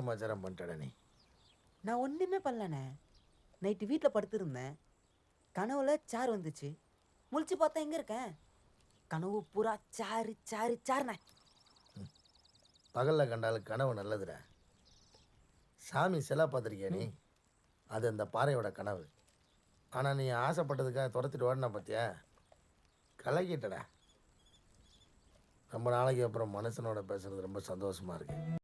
சமாச்சாரம் பண்ணிட்டடா நீ? நான் ஒன்றுமே பண்ணலண்ணே. நைட்டு வீட்டில் படுத்திருந்தேன். கனவுல சேர் வந்துச்சு. முழிச்சு பார்த்தா எங்கே இருக்கேன்? கனவு பூரா சேரு சேரு சேர்ண்ணே. பகலில் கண்டாலும் கனவு நல்லதுடா. சாமி சிலை பார்த்துருக்கியா நீ? அது அந்த பாறையோட கனவு. ஆனால் நீ ஆசைப்பட்டதுக்காக துரத்திட்டு ஓடினா பார்த்தியா? கலக்கிட்டடா. ரொம்ப நாளைக்கு அப்புறம் மனுஷனோட பேசுகிறது ரொம்ப சந்தோஷமாக இருக்குது.